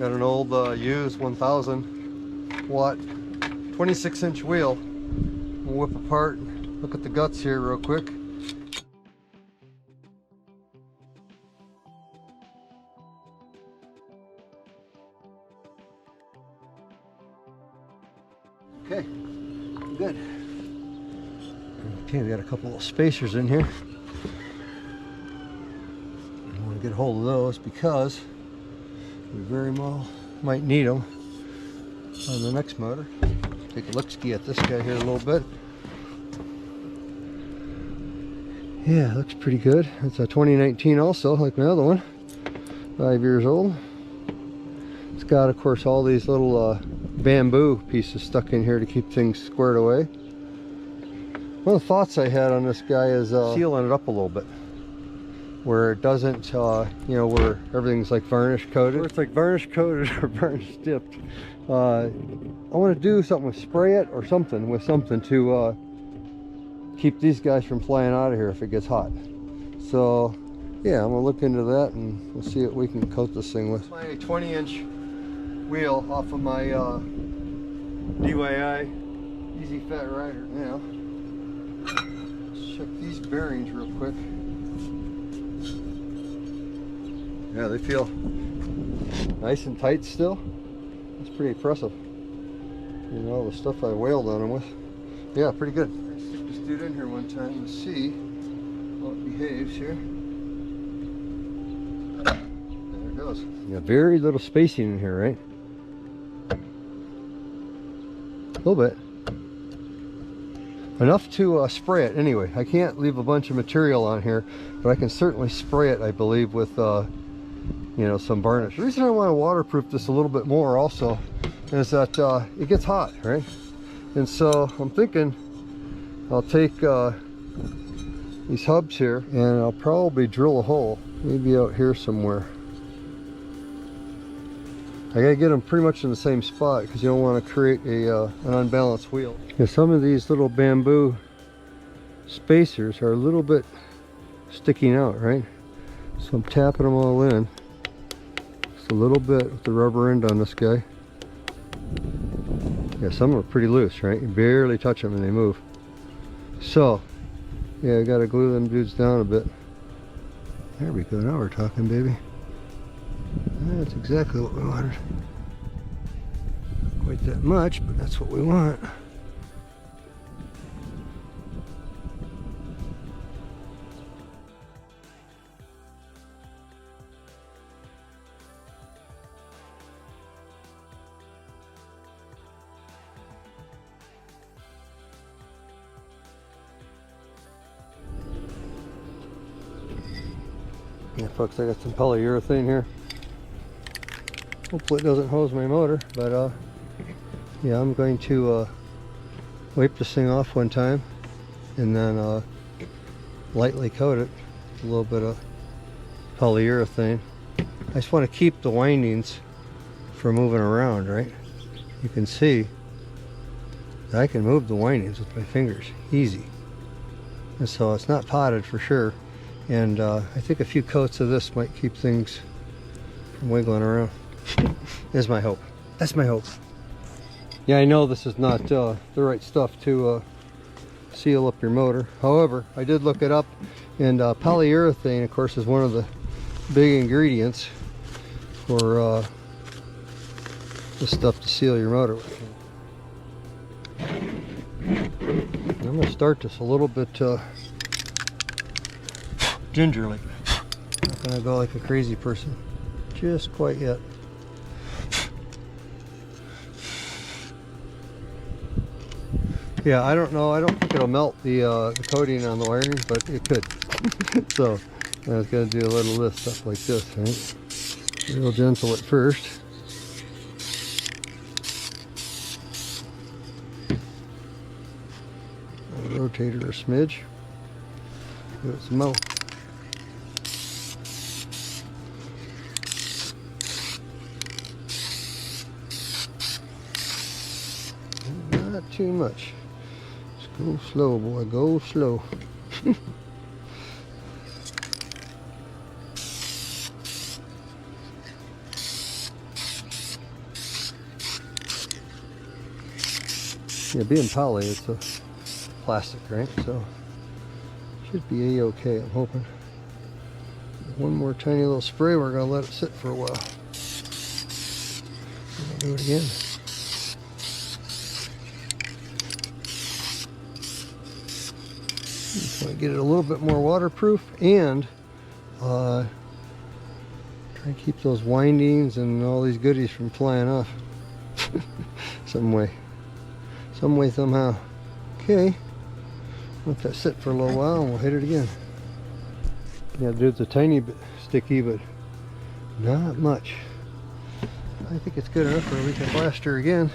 Got an old used 1000 watt 26-inch wheel. We'll whip apart, look at the guts here real quick. Okay, good. Okay, we got a couple of spacers in here. I want to get a hold of those because we very well might need them on the next motor. Take a look-ski at this guy here a little bit. Yeah, looks pretty good. It's a 2019 also, like my other one. 5 years old. It's got, of course, all these little bamboo pieces stuck in here to keep things squared away. One of the thoughts I had on this guy is sealing it up a little bit, where it doesn't, you know, where everything's like varnish coated. Where it's like varnish coated or varnish dipped. I want to do something with spray it or something with something to keep these guys from flying out of here if it gets hot. So yeah, I'm gonna look into that and we'll see what we can coat this thing with. My 20-inch wheel off of my DYI Easy Fat Rider. Now, let's check these bearings real quick. Yeah, they feel nice and tight still. It's pretty impressive. You know, the stuff I wailed on them with. Yeah, pretty good. Let's stick this dude in here one time and see how it behaves here. There it goes. Yeah, very little spacing in here, right? A little bit. Enough to spray it anyway. I can't leave a bunch of material on here, but I can certainly spray it, I believe, with you know, some varnish. The reason I want to waterproof this a little bit more also is that it gets hot, right? And so I'm thinking I'll take these hubs here and I'll probably drill a hole, maybe out here somewhere. I gotta get them pretty much in the same spot because you don't want to create a an unbalanced wheel. Yeah, some of these little bamboo spacers are a little bit sticking out, right? So I'm tapping them all in. Just a little bit with the rubber end on this guy. Yeah, some of them are pretty loose, right? You barely touch them and they move. So, yeah, I gotta glue them dudes down a bit. There we go, now we're talking, baby. That's exactly what we wanted. Not quite that much, but that's what we want. Yeah, folks, I got some polyurethane here. Hopefully it doesn't hose my motor, but yeah, I'm going to wipe this thing off one time and then lightly coat it with a little bit of polyurethane. I just want to keep the windings from moving around, right? You can see that I can move the windings with my fingers, easy. And so it's not potted for sure. And I think a few coats of this might keep things from wiggling around. Is my hope. That's my hope. Yeah, I know this is not the right stuff to seal up your motor. However, I did look it up, and polyurethane, of course, is one of the big ingredients for this stuff to seal your motor with. I'm going to start this a little bit gingerly. Not going to go like a crazy person just quite yet. Yeah, I don't know. I don't think it'll melt the coating on the wiring, but it could. So I was going to do a little of this stuff like this, right? Real gentle at first. I'll rotate it a smidge. Give it some more. Not too much. Go slow, boy, go slow. Yeah, being poly, it's a plastic, right? So should be a-okay, I'm hoping. One more tiny little spray, we're gonna let it sit for a while. I'll do it again. Just want to get it a little bit more waterproof and try and keep those windings and all these goodies from flying off. some way, somehow. Okay, let that sit for a little while and we'll hit it again. Yeah, dude's a tiny bit sticky, but not much. I think it's good enough where we can blast her again.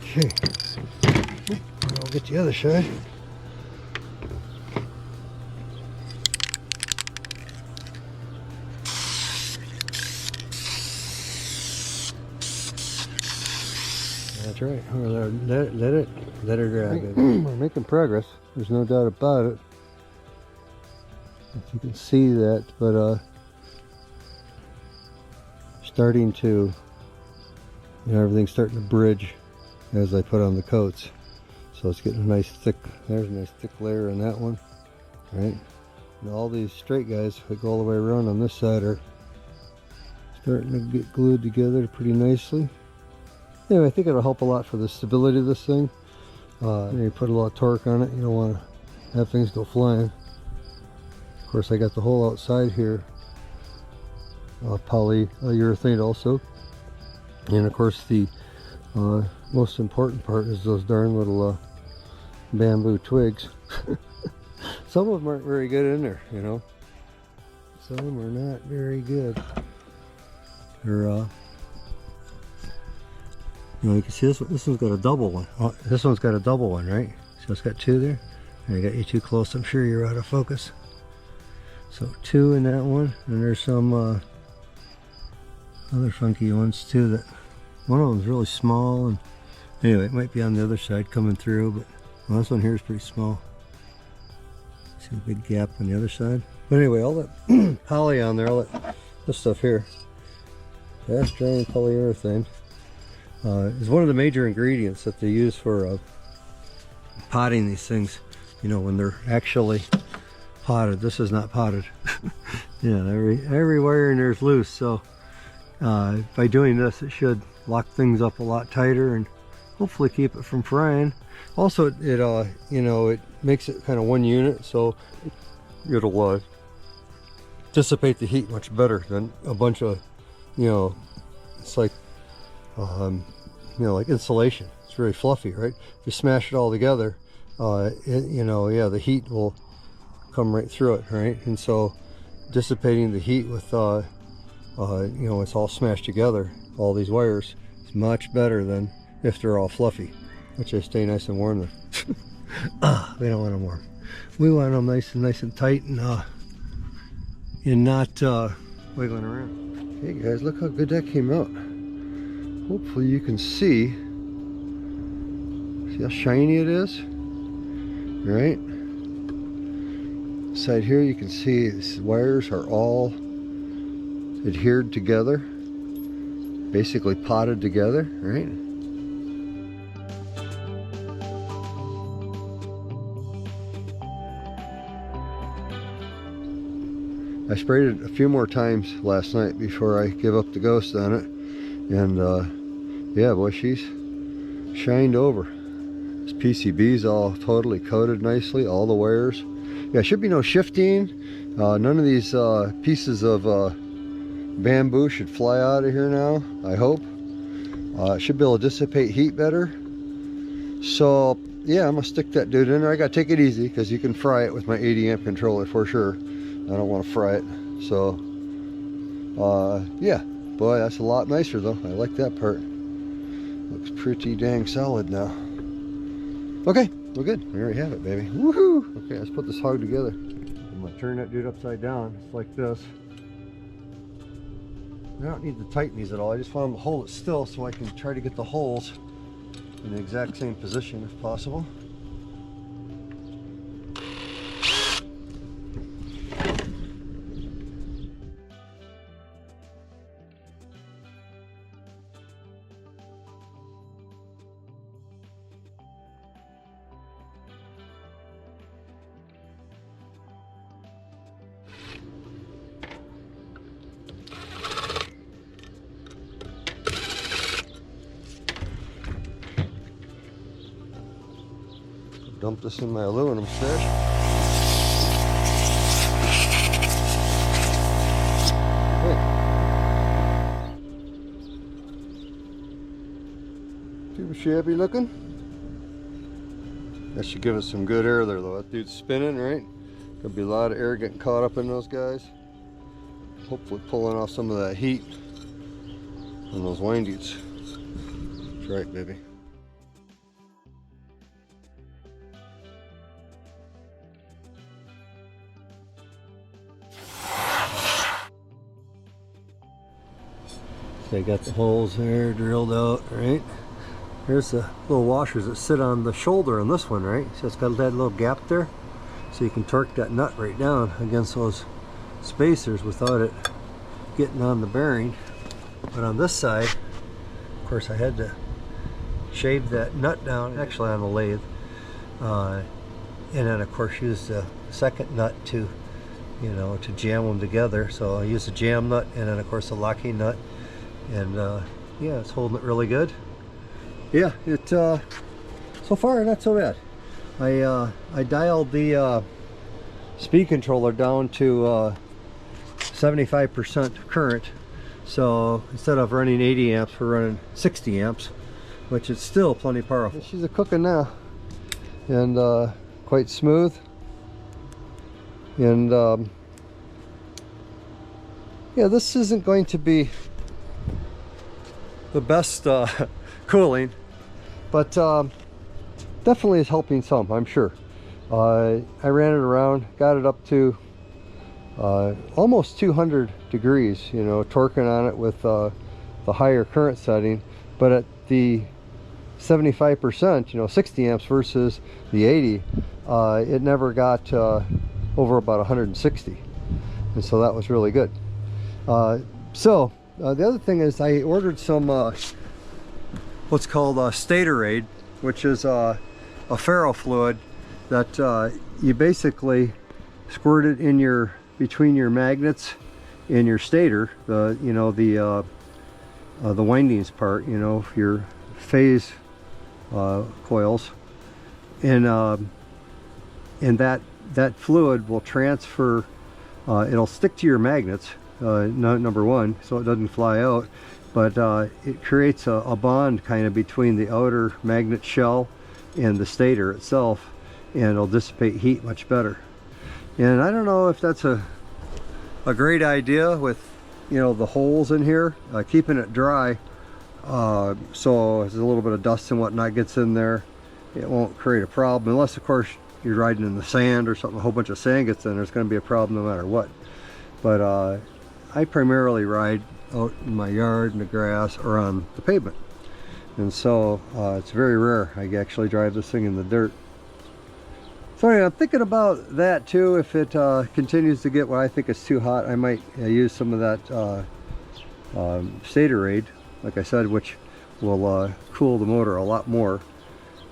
Okay, I'll get the other side. That's right. Let her drag it. We're making progress. There's no doubt about it. If you can see that, but starting to, everything's starting to bridge as I put on the coats. So it's getting a nice thick, there's a nice thick layer in that one, right? And all these straight guys that go all the way around on this side are starting to get glued together pretty nicely. Anyway, I think it'll help a lot for the stability of this thing. You put a lot of torque on it, you don't want to have things go flying. Of course, I got the whole outside here polyurethane also. And of course, the most important part is those darn little bamboo twigs. Some of them aren't very good in there, Some of them are not very good. They're you can see this one's got a double one. Oh, this one's got a double one, right? So it's got two there. I got you too close. I'm sure you're out of focus. So two in that one, and there's some other funky ones too. That one of them's really small, and anyway, it might be on the other side coming through. But well, this one here is pretty small. See a big gap on the other side. But anyway, all that poly on there, all that this stuff here, fast drying polyurethane. Is one of the major ingredients that they use for potting these things. When they're actually potted. This is not potted. Yeah, every wire in there is loose. So by doing this, it should lock things up a lot tighter and hopefully keep it from frying. Also, it makes it kind of one unit, so it'll dissipate the heat much better than a bunch of, it's like. Like insulation. It's very fluffy, right? If you smash it all together, the heat will come right through it, right? And so dissipating the heat with, it's all smashed together, all these wires, is much better than if they're all fluffy, which they stay nice and warm there. We don't want them warm. We want them nice and tight and not wiggling around. Hey guys, look how good that came out. Hopefully you can see how shiny it is, right? Side here you can see these wires are all adhered together, basically potted together, right? I sprayed it a few more times last night before I give up the ghost on it, and yeah, boy, she's shined over. This PCB's all totally coated nicely, all the wires. Yeah, should be no shifting. None of these pieces of bamboo should fly out of here now, I hope. It should be able to dissipate heat better. So yeah, I'm gonna stick that dude in there. I gotta take it easy because you can fry it with my 80 amp controller for sure. I don't want to fry it. So yeah, boy, that's a lot nicer though. I like that part. Looks pretty dang solid now. Okay, we're good. We already have it, baby. Woohoo! Okay, let's put this hog together. I'm gonna turn that dude upside down. It's like this. I don't need to tighten these at all. I just want them to hold it still so I can try to get the holes in the exact same position if possible. dump this in my aluminum stash. Okay. Too shabby looking. That should give us some good air there though. That dude's spinning, right? There'll be a lot of air getting caught up in those guys. Hopefully pulling off some of that heat on those windies. That's right, baby. So I got the holes there drilled out, right? Here's the little washers that sit on the shoulder on this one, right? So it's got that little gap there. So you can torque that nut right down against those spacers without it getting on the bearing. But on this side, of course, I had to shave that nut down, actually on the lathe. And then of course use the second nut to, you know, to jam them together. So I use the jam nut and then of course the locking nut. And yeah, it's holding it really good. Yeah, it so far not so bad. I dialed the speed controller down to 75% current, so instead of running 80 amps we're running 60 amps, which is still plenty powerful. She's a cooking now, and quite smooth, and yeah, this isn't going to be the best cooling, but definitely is helping some, I'm sure. I ran it around, got it up to almost 200 degrees, you know, torquing on it with the higher current setting, but at the 75%, you know, 60 amps versus the 80, it never got over about 160, and so that was really good. So the other thing is I ordered some what's called STATORADE, which is a ferro fluid that you basically squirt it in between your magnets and your stator, the windings part, you know, your phase coils, and that fluid will transfer. It'll stick to your magnets, number one, so it doesn't fly out, but it creates a bond kind of between the outer magnet shell and the stator itself, and it'll dissipate heat much better. And I don't know if that's a great idea with, you know, the holes in here, keeping it dry, so as a little bit of dust and whatnot gets in there, it won't create a problem, unless of course you're riding in the sand or something, a whole bunch of sand gets in there, it's going to be a problem no matter what. But I primarily ride out in my yard in the grass or on the pavement, and so it's very rare I actually drive this thing in the dirt. So anyway, I'm thinking about that too. If it continues to get what I think is too hot, I might use some of that STATORADE, like I said, which will cool the motor a lot more.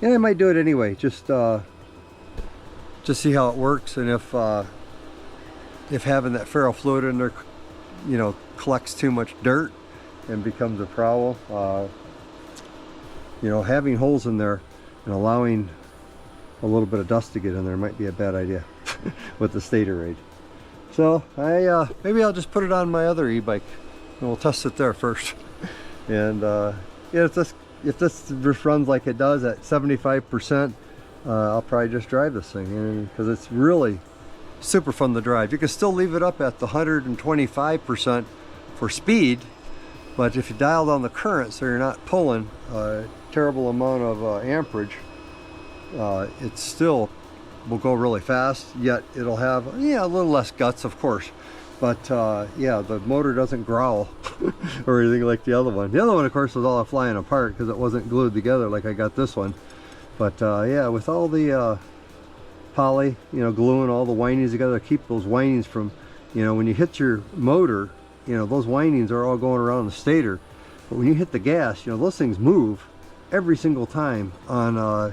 And I might do it anyway, just see how it works, and if having that ferro fluid in there, you know, collects too much dirt and becomes a problem, you know, having holes in there and allowing a little bit of dust to get in there might be a bad idea with the STATORADE. So maybe I'll just put it on my other e-bike and we'll test it there first. And yeah, if this just runs like it does at 75%, I'll probably just drive this thing, because it's really super fun to drive. You can still leave it up at the 125% for speed, but if you dial down the current so you're not pulling a terrible amount of amperage, it still will go really fast, yet it'll have, yeah, a little less guts, of course, but yeah, the motor doesn't growl or anything like the other one. The other one, of course, was all flying apart because it wasn't glued together like I got this one. But yeah, with all the poly, you know, gluing all the windings together, keep those windings from, you know, when you hit your motor, you know, those windings are all going around the stator, but when you hit the gas, you know, those things move every single time on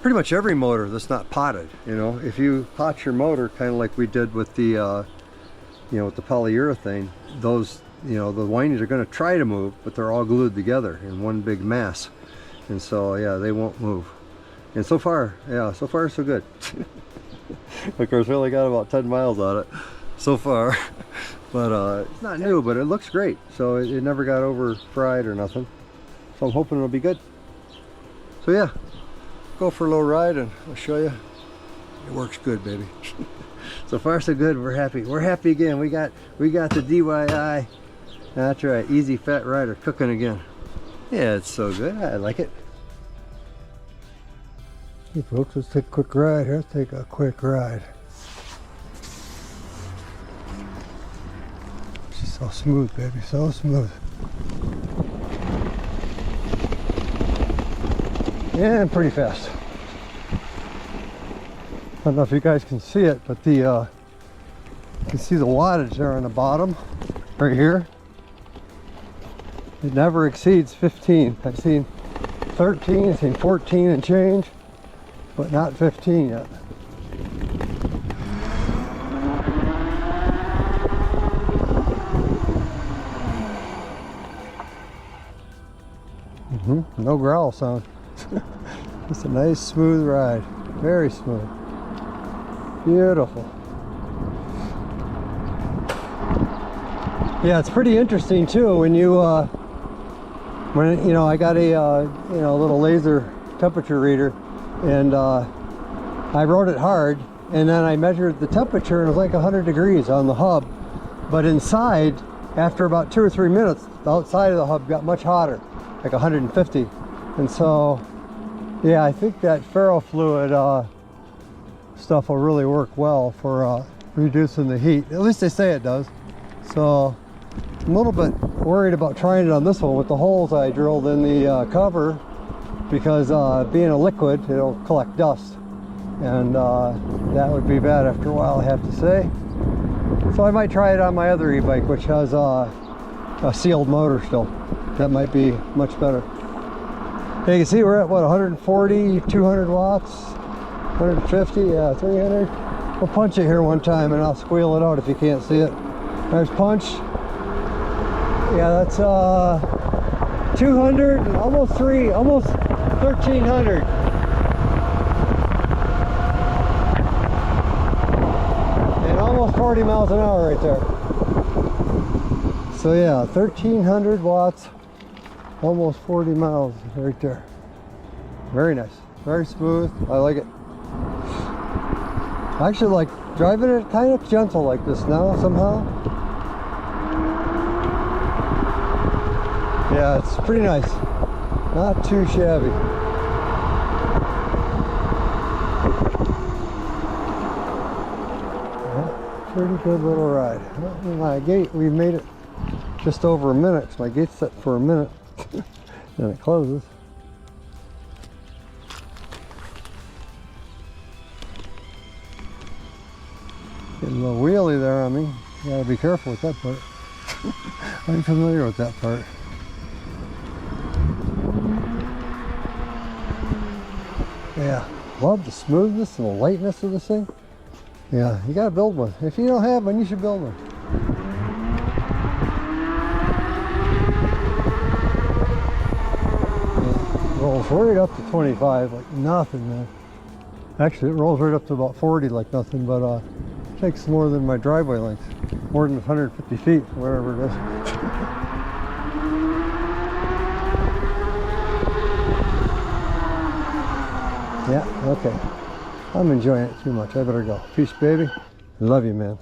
pretty much every motor that's not potted. You know, if you pot your motor, kind of like we did with the you know, with the polyurethane, those, you know, the windings are going to try to move, but they're all glued together in one big mass, and so yeah, they won't move. And so far, yeah, so far so good. Of course, we only got about 10 miles on it so far. But it's not new, but it looks great. So it never got over fried or nothing. So I'm hoping it'll be good. So yeah, go for a little ride and I'll show you. It works good, baby. So far so good. We're happy. We're happy again. We got the DIY. That's right. Easy Fat Rider cooking again. Yeah, it's so good. I like it. Hey folks, let's take a quick ride here. Let's take a quick ride. She's so smooth, baby. So smooth. And pretty fast. I don't know if you guys can see it, but the you can see the wattage there on the bottom, right here. It never exceeds 15. I've seen 13, I've seen 14 and change, but not 15 yet. No growl sound. It's a nice smooth ride. Very smooth. Beautiful. Yeah, it's pretty interesting too when you when I got a little laser temperature reader, and I rode it hard, and then I measured the temperature and it was like 100 degrees on the hub, but inside, after about 2 or 3 minutes, the outside of the hub got much hotter, like 150. And so yeah, I think that ferrofluid stuff will really work well for reducing the heat. At least they say it does. So I'm a little bit worried about trying it on this one with the holes I drilled in the cover, because being a liquid, it'll collect dust, and that would be bad after a while, I have to say. So I might try it on my other e-bike, which has a sealed motor still. That might be much better. You can see we're at what, 140, 200 watts, 150, yeah, 300. We'll punch it here one time and I'll squeal it out if you can't see it. There's punch. Yeah, that's 200, almost 1300. And almost 40 miles an hour right there. So yeah, 1300 watts. Almost 40 miles right there. Very nice, very smooth. I like it. I actually like driving it kind of gentle like this now somehow. Yeah, it's pretty nice. Not too shabby. Yeah, pretty good little ride. Well, my gate, we made it just over a minute. So my gate's set for a minute. Then it closes. Getting a little wheelie there on me. You gotta be careful with that part. I'm familiar with that part. Yeah, love the smoothness and the lightness of this thing. Yeah, you gotta build one. If you don't have one, you should build one. Rolls right up to 25 like nothing, man. Actually, it rolls right up to about 40 like nothing, but it takes more than my driveway length. More than 150 feet, whatever it is. Yeah, okay. I'm enjoying it too much. I better go. Peace, baby. Love you, man.